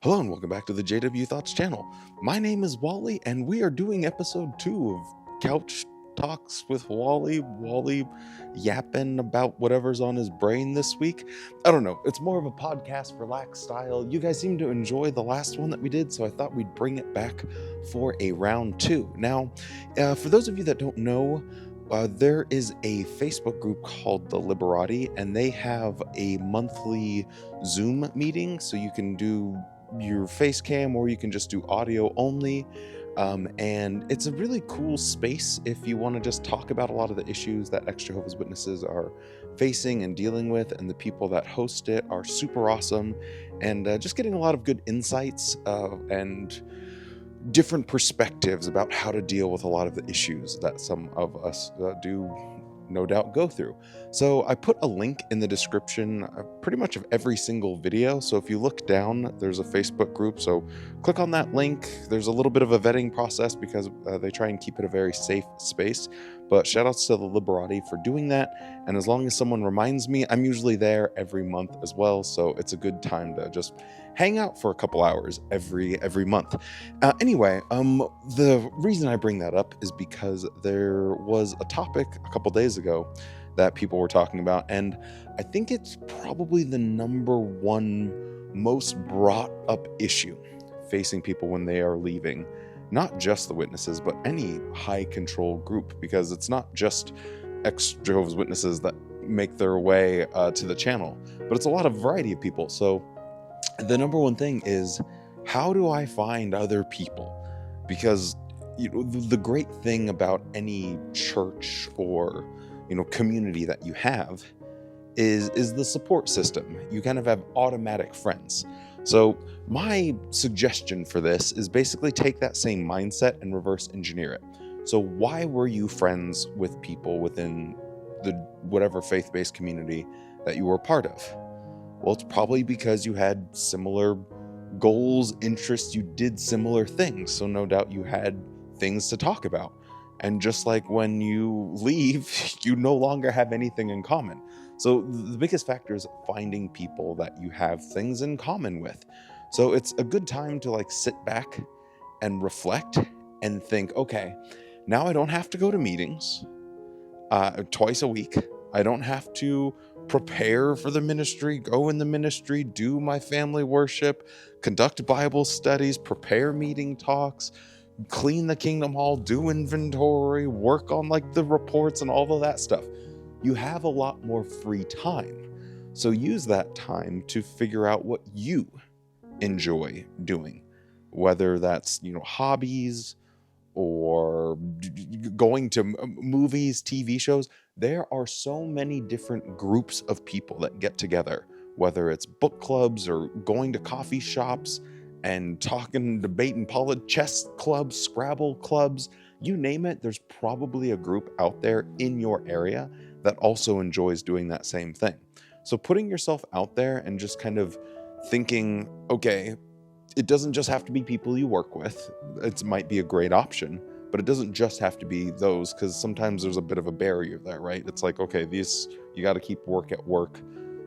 Hello and welcome back to the JW Thoughts channel. My name is Wally and we are doing episode 2 of Couch Talks with Wally. Wally yapping about whatever's on his brain this week. I don't know, it's more of a podcast, relaxed style. You guys seem to enjoy the last one that we did, so I thought we'd bring it back for a round 2. Now, for those of you that don't know, there is a Facebook group called the Liberati, and they have a monthly Zoom meeting, so you can do your face cam or you can just do audio only. And it's a really cool space if you want to just talk about a lot of the issues that ex-Jehovah's Witnesses are facing and dealing with, and the people that host it are super awesome, and just getting a lot of good insights and different perspectives about how to deal with a lot of the issues that some of us do no doubt go through. So I put a link in the description pretty much of every single video. So if you look down, there's a Facebook group. So click on that link. There's a little bit of a vetting process because they try and keep it a very safe space. But shout outs to the Liberati for doing that. And as long as someone reminds me, I'm usually there every month as well. So it's a good time to just hang out for a couple hours every month. Anyway, the reason I bring that up is because there was a topic a couple days ago that people were talking about, and I think it's probably the number one most brought up issue facing people when they are leaving, not just the witnesses, but any high control group, because it's not just ex-Jehovah's Witnesses that make their way to the channel, but it's a lot of variety of people. So the number one thing is, how do I find other people? Because the great thing about any church or community that you have is the support system. You kind of have automatic friends. So my suggestion for this is basically take that same mindset and reverse engineer it. So why were you friends with people within the whatever faith-based community that you were part of? Well, it's probably because you had similar goals, interests, you did similar things. So no doubt you had things to talk about. And just like when you leave, you no longer have anything in common. So the biggest factor is finding people that you have things in common with. So it's a good time to sit back and reflect and think, okay, now I don't have to go to meetings twice a week. I don't have to prepare for the ministry, go in the ministry, do my family worship, conduct Bible studies, prepare meeting talks, clean the Kingdom Hall, do inventory, work on the reports and all of that stuff. You have a lot more free time. So use that time to figure out what you enjoy doing, whether that's, hobbies or going to movies, TV shows. There are so many different groups of people that get together, whether it's book clubs or going to coffee shops and talking, debating, chess clubs, Scrabble clubs, you name it. There's probably a group out there in your area that also enjoys doing that same thing. So putting yourself out there and just kind of thinking, okay, it doesn't just have to be people you work with. It might be a great option, but it doesn't just have to be those, because sometimes there's a bit of a barrier there, right? It's like, okay, you got to keep work at work.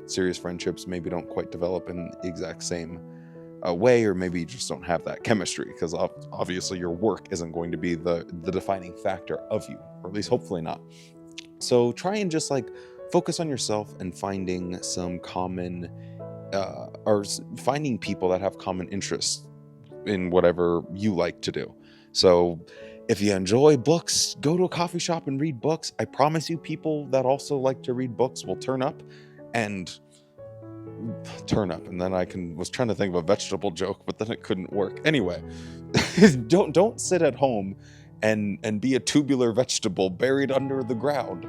Serious friendships maybe don't quite develop in the exact same way, or maybe you just don't have that chemistry, because obviously your work isn't going to be the defining factor of you, or at least hopefully not. So try and just focus on yourself and finding some common or finding people that have common interests in whatever you like to do. So if you enjoy books, go to a coffee shop and read books. I promise you, people that also like to read books will turn up. And then was trying to think of a vegetable joke, but then it couldn't work. Anyway, don't sit at home and be a tubular vegetable buried under the ground,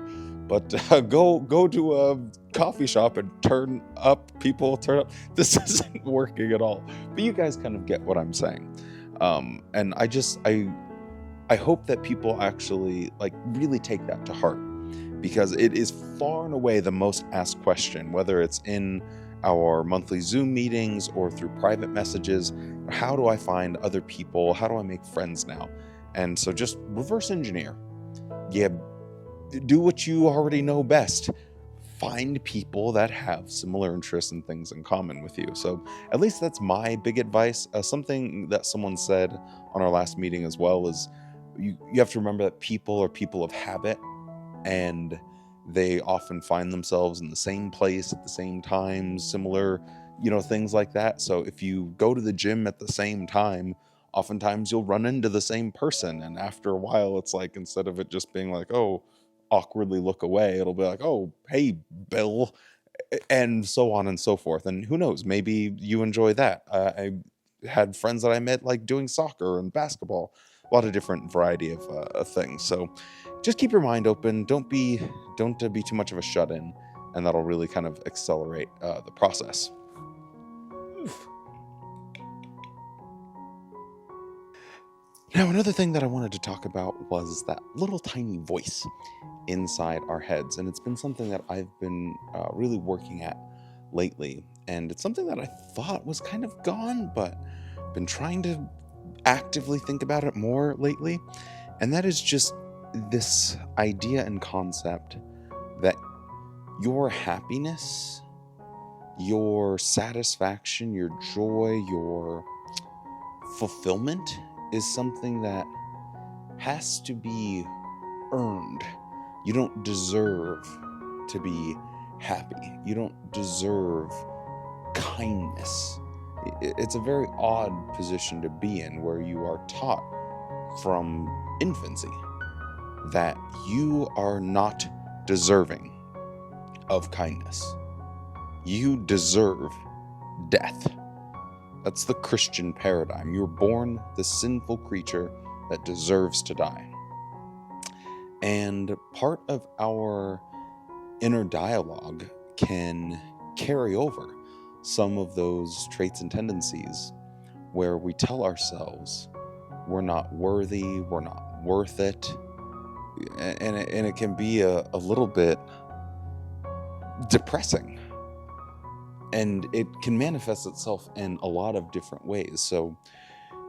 but go to a coffee shop and turn up. People turn up. This isn't working at all, but you guys kind of get what I'm saying. And I hope that people actually really take that to heart, because it is far and away the most asked question, whether it's in our monthly Zoom meetings or through private messages. How do I find other people? How do I make friends now? And so just reverse engineer. Yeah, do what you already know best. find people that have similar interests and things in common with you. So at least that's my big advice. Something that someone said on our last meeting as well is you have to remember that people are people of habit, and they often find themselves in the same place at the same time, similar, things like that. So if you go to the gym at the same time, oftentimes you'll run into the same person. And after a while, it's like, instead of it just being like, oh, awkwardly look away, it'll be like, oh, hey, Bill, and so on and so forth. And who knows, maybe you enjoy that. I had friends that I met like doing soccer and basketball, a lot of different variety of things. So just keep your mind open. Don't be too much of a shut-in, and that'll really kind of accelerate the process. Now, another thing that I wanted to talk about was that little tiny voice inside our heads, and it's been something that I've been really working at lately, and it's something that I thought was kind of gone, but been trying to actively think about it more lately, and that is just this idea and concept that your happiness, your satisfaction, your joy, your fulfillment is something that has to be earned. You don't deserve to be happy. You don't deserve kindness. It's a very odd position to be in, where you are taught from infancy that you are not deserving of kindness. You deserve death. That's the Christian paradigm. You're born the sinful creature that deserves to die. And part of our inner dialogue can carry over some of those traits and tendencies, where we tell ourselves we're not worthy, we're not worth it, and it can be a little bit depressing. And it can manifest itself in a lot of different ways. So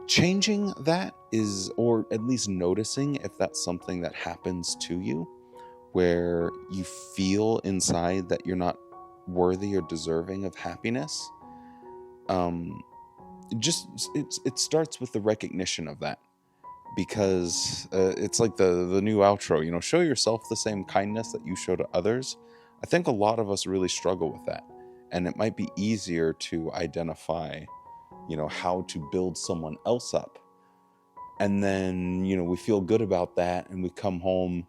changing that is, or at least noticing if that's something that happens to you, where you feel inside that you're not worthy or deserving of happiness, it starts with the recognition of that. Because it's like the new outro, show yourself the same kindness that you show to others. I think a lot of us really struggle with that. And it might be easier to identify, how to build someone else up. And then, we feel good about that, and we come home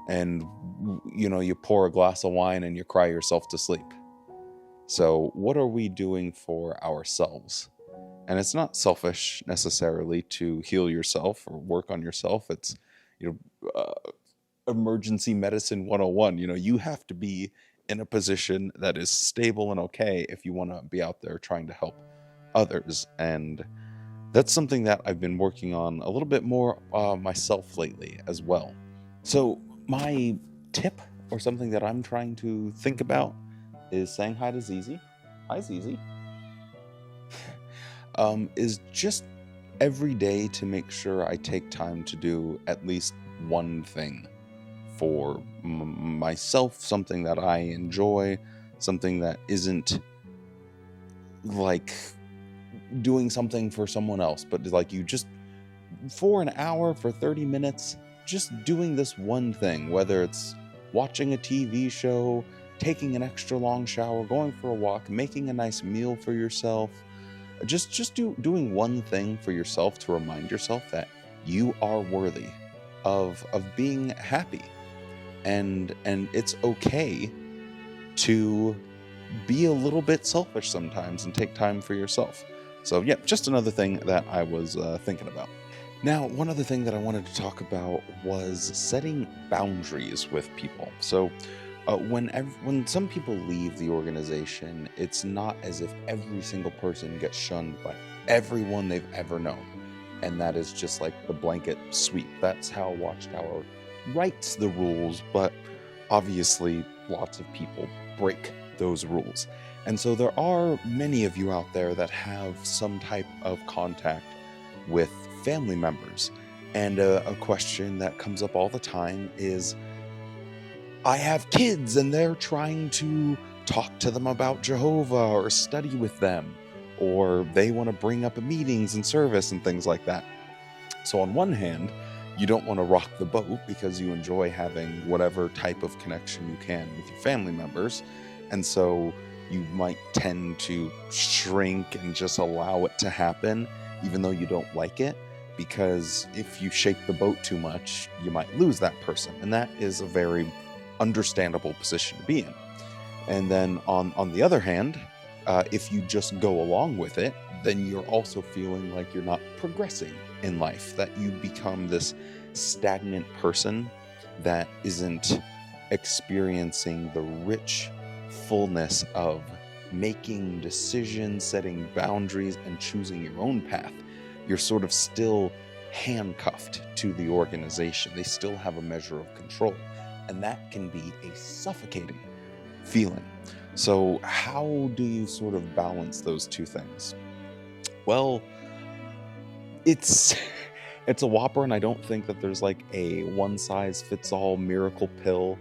and, you pour a glass of wine and you cry yourself to sleep. So what are we doing for ourselves? And it's not selfish necessarily to heal yourself or work on yourself. It's, emergency medicine 101. You have to be in a position that is stable and okay if you want to be out there trying to help others. And that's something that I've been working on a little bit more myself lately as well. So my tip, or something that I'm trying to think about, is saying hi to Zizi. Hi, Zizi. Is just every day to make sure I take time to do at least one thing for myself, something that I enjoy, something that isn't like doing something for someone else, but like you just, for an hour, for 30 minutes, just doing this one thing, whether it's watching a TV show, taking an extra long shower, going for a walk, making a nice meal for yourself. Just doing one thing for yourself to remind yourself that you are worthy of being happy. And it's okay to be a little bit selfish sometimes and take time for yourself. So yeah, just another thing that I was thinking about. Now, one other thing that I wanted to talk about was setting boundaries with people. So when some people leave the organization, it's not as if every single person gets shunned by everyone they've ever known. And that is just like the blanket sweep. That's how Watchtower writes the rules, but obviously lots of people break those rules. And so there are many of you out there that have some type of contact with family members. And a question that comes up all the time is, I have kids and they're trying to talk to them about Jehovah or study with them, or they want to bring up meetings and service and things like that. So on one hand, you don't want to rock the boat because you enjoy having whatever type of connection you can with your family members. And so you might tend to shrink and just allow it to happen, even though you don't like it, because if you shake the boat too much, you might lose that person. And that is a very understandable position to be in. And then on the other hand, if you just go along with it, then you're also feeling like you're not progressing in life, that you become this stagnant person that isn't experiencing the rich fullness of making decisions, setting boundaries, and choosing your own path. You're sort of still handcuffed to the organization. They still have a measure of control, and that can be a suffocating feeling. So how do you sort of balance those two things? Well, it's it's a whopper, and I don't think that there's like a one size fits all miracle pill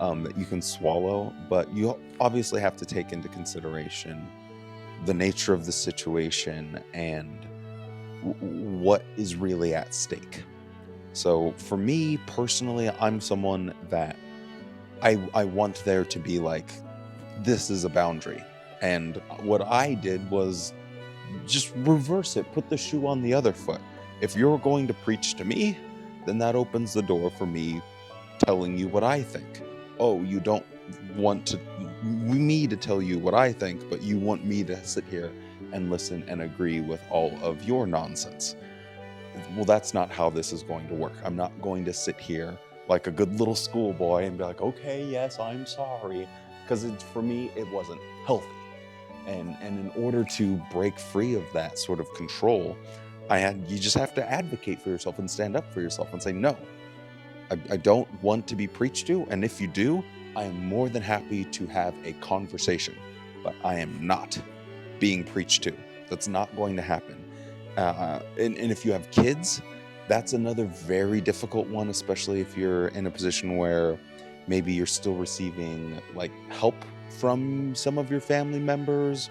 that you can swallow, but you obviously have to take into consideration the nature of the situation and what is really at stake. So for me personally, I'm someone that I want there to be like, this is a boundary. And what I did was just reverse it, put the shoe on the other foot. If you're going to preach to me, then that opens the door for me telling you what I think. Oh, you don't want me to tell you what I think, but you want me to sit here and listen and agree with all of your nonsense. Well, that's not how this is going to work. I'm not going to sit here like a good little schoolboy and be like, okay, yes, I'm sorry. Because for me, it wasn't healthy. And in order to break free of that sort of control, you just have to advocate for yourself and stand up for yourself and say, no, I don't want to be preached to. And if you do, I am more than happy to have a conversation, but I am not being preached to. That's not going to happen. And if you have kids, that's another very difficult one, especially if you're in a position where maybe you're still receiving like help from some of your family members.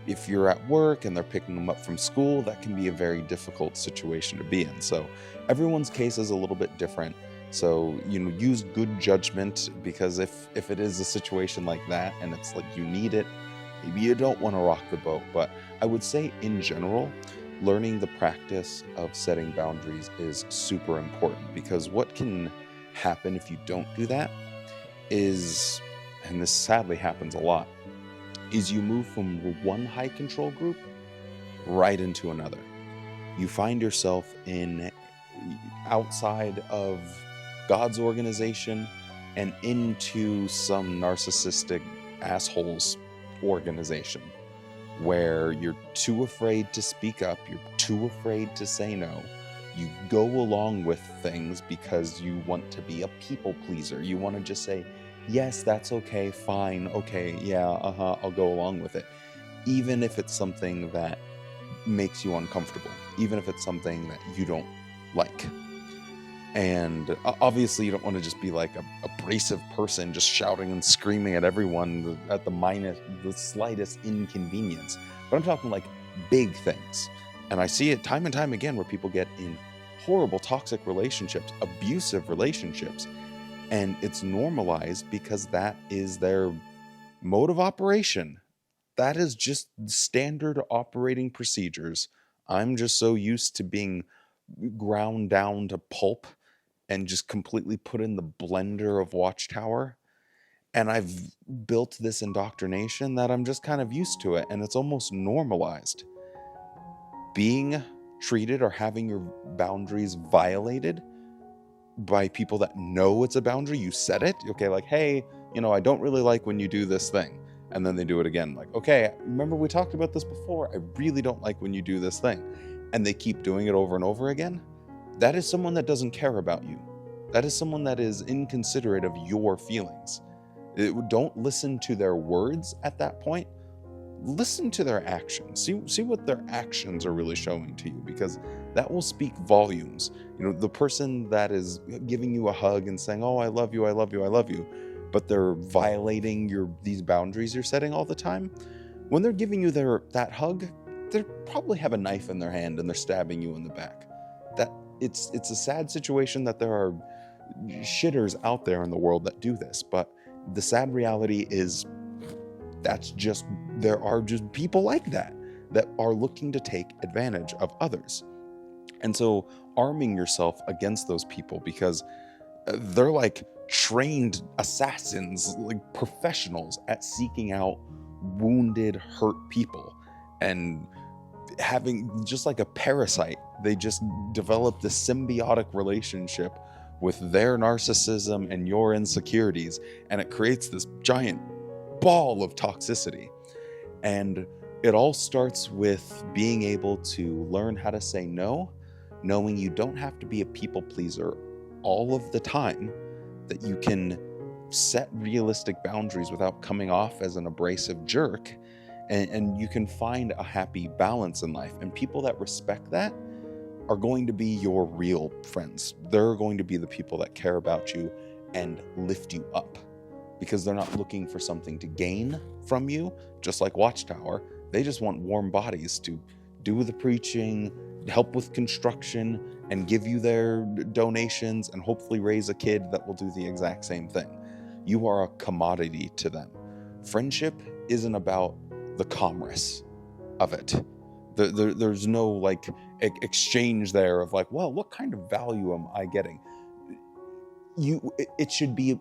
If you're at work and they're picking them up from school, that can be a very difficult situation to be in. So everyone's case is a little bit different. So, use good judgment, because if it is a situation like that and it's like you need it, maybe you don't want to rock the boat. But I would say in general, learning the practice of setting boundaries is super important, because what can happen if you don't do that is, and this sadly happens a lot, is you move from one high control group right into another. You find yourself outside of God's organization and into some narcissistic asshole's organization, where you're too afraid to speak up, you're too afraid to say no. You go along with things because you want to be a people pleaser. You want to just say, yes, that's okay, fine, okay, yeah, I'll go along with it. Even if it's something that makes you uncomfortable, even if it's something that you don't like. And obviously you don't want to just be like a abrasive person just shouting and screaming at everyone at the slightest inconvenience. But I'm talking like big things. And I see it time and time again where people get in horrible toxic relationships, abusive relationships, and it's normalized because that is their mode of operation. That is just standard operating procedures. I'm just so used to being ground down to pulp and just completely put in the blender of Watchtower. And I've built this indoctrination that I'm just kind of used to it, and it's almost normalized. Being treated or having your boundaries violated by people that know it's a boundary, you set it, okay, like, hey, I don't really like when you do this thing. And then they do it again, like, okay, remember we talked about this before, I really don't like when you do this thing. And they keep doing it over and over again. That is someone that doesn't care about you. That is someone that is inconsiderate of your feelings. Don't listen to their words at that point. Listen to their actions. See what their actions are really showing to you, because that will speak volumes. The person that is giving you a hug and saying, oh, I love you, I love you, I love you, but they're violating these boundaries you're setting all the time. When they're giving you that hug, they probably have a knife in their hand and they're stabbing you in the back. That it's a sad situation that there are shitters out there in the world that do this, but the sad reality is there are just people like that are looking to take advantage of others. And so arming yourself against those people, because they're like trained assassins, like professionals at seeking out wounded, hurt people, and having, just like a parasite, they just develop this symbiotic relationship with their narcissism and your insecurities, and it creates this giant ball of toxicity. And it all starts with being able to learn how to say no, knowing you don't have to be a people pleaser all of the time, that you can set realistic boundaries without coming off as an abrasive jerk, and you can find a happy balance in life. And people that respect that are going to be your real friends. They're going to be the people that care about you and lift you up, because they're not looking for something to gain from you. Just like Watchtower, they just want warm bodies to do the preaching, help with construction, and give you their donations, and hopefully raise a kid that will do the exact same thing. You are a commodity to them. Friendship isn't about the commerce of it. There's no like exchange there of like, well, what kind of value am I getting? It should be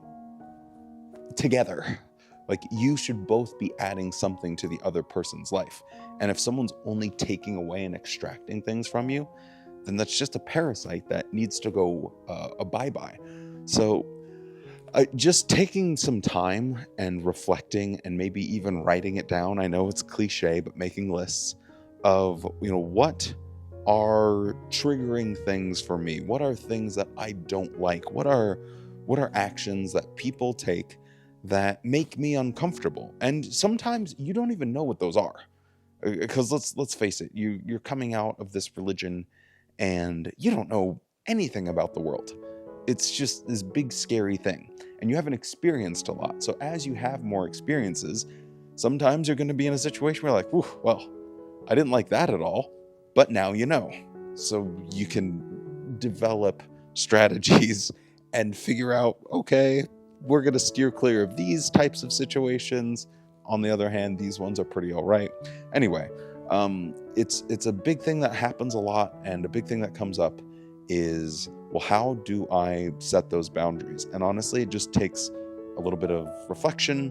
together. Like, you should both be adding something to the other person's life. And if someone's only taking away and extracting things from you, then that's just a parasite that needs to go a bye-bye. So just taking some time and reflecting, and maybe even writing it down. I know it's cliche, but making lists of, what are triggering things for me? What are things that I don't like? What are actions that people take that make me uncomfortable? And sometimes you don't even know what those are, because let's face it, you're coming out of this religion and you don't know anything about the world. It's just this big scary thing, and you haven't experienced a lot. So as you have more experiences, sometimes you're going to be in a situation where you're like, "Ooh, well, I didn't like that at all," but now you know. So you can develop strategies and figure out, okay, we're going to steer clear of these types of situations. On the other hand, these ones are pretty all right. Anyway, it's a big thing that happens a lot, and a big thing that comes up is, well, how do I set those boundaries? And honestly, it just takes a little bit of reflection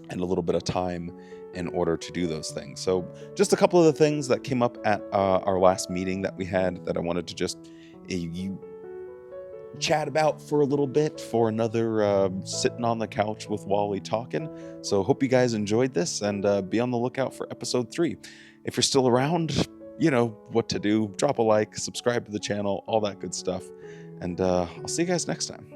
and a little bit of time in order to do those things. So just a couple of the things that came up at our last meeting that we had that I wanted to just chat about for a little bit, for another sitting on the couch with Wally talking. So hope you guys enjoyed this, and be on the lookout for episode 3. If you're still around, you know what to do. Drop a like, subscribe to the channel, all that good stuff. And I'll see you guys next time.